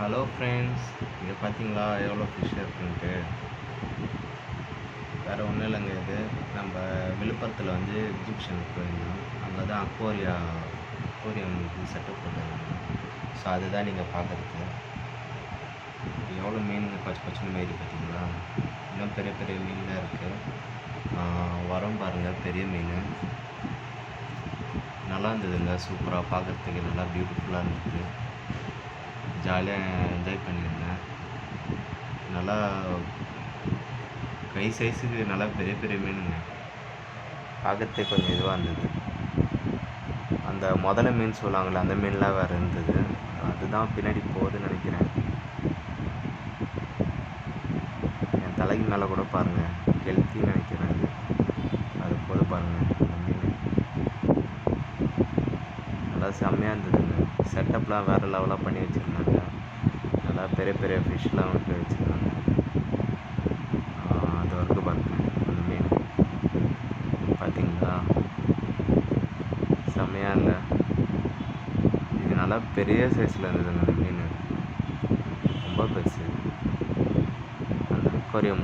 Hello friends, இங்கே பார்த்தீங்களா எவ்வளோ ஃபிஷ் இருக்குன்ட்டு. வேறு ஒன்றும் இல்லைங்க. இது நம்ம விழுப்புரத்தில் வந்து எக்ஸிபிஷனுக்கு போயிருந்தோம். அங்கே தான் அக்வாரியம் செட்டப் போட்டிருந்தாங்க. ஸோ அதுதான் நீங்கள் பார்க்குறது. எவ்வளோ மீனுங்க பச்சை பச்சைன்னு மாரி பார்த்தீங்களா. இன்னும் பெரிய பெரிய மீன்லாம் இருக்குது. வரம் பாருங்கள், பெரிய மீன் நல்லா இருந்ததுங்க. சூப்பராக பார்க்குறதுக்கு நல்லா பியூட்டிஃபுல்லாக இருந்தது. ஜாலியாக என்ஜாய் பண்ணியிருந்தேன். நல்லா கை சைஸுக்கு நல்லா பெரிய பெரிய மீனுங்க. பார்க்கறதுக்கு கொஞ்சம் இதுவாக இருந்தது. அந்த முதல்ல மீன் சொல்லுவாங்கள்ல, அந்த மீன்லாம் வேறு இருந்தது. அதுதான் பின்னாடி போகுதுன்னு நினைக்கிறேன். என் தலைக்கு மேலே கூட பாருங்கள், கெளுத்தின்னு நினைக்கிறேன். அது போது பாருங்கள், அந்த மீன் நல்லா செம்மையாக இருந்ததுங்க. செட்டப்லாம் வேறு லெவலாக பண்ணி வச்சுருந்தாங்க. நல்லா பெரிய பெரிய ஃபிஷ்லாம் விட்டு வச்சுருந்தாங்க. அது வரைக்கும் பாருங்கள், அந்த மீன் பார்த்தீங்களா, செம்மையாக இல்லை? இது நல்லா பெரிய சைஸில் இருந்ததுங்க. அந்த மீன் ரொம்ப பெருசு. அந்த அக்வாரியம்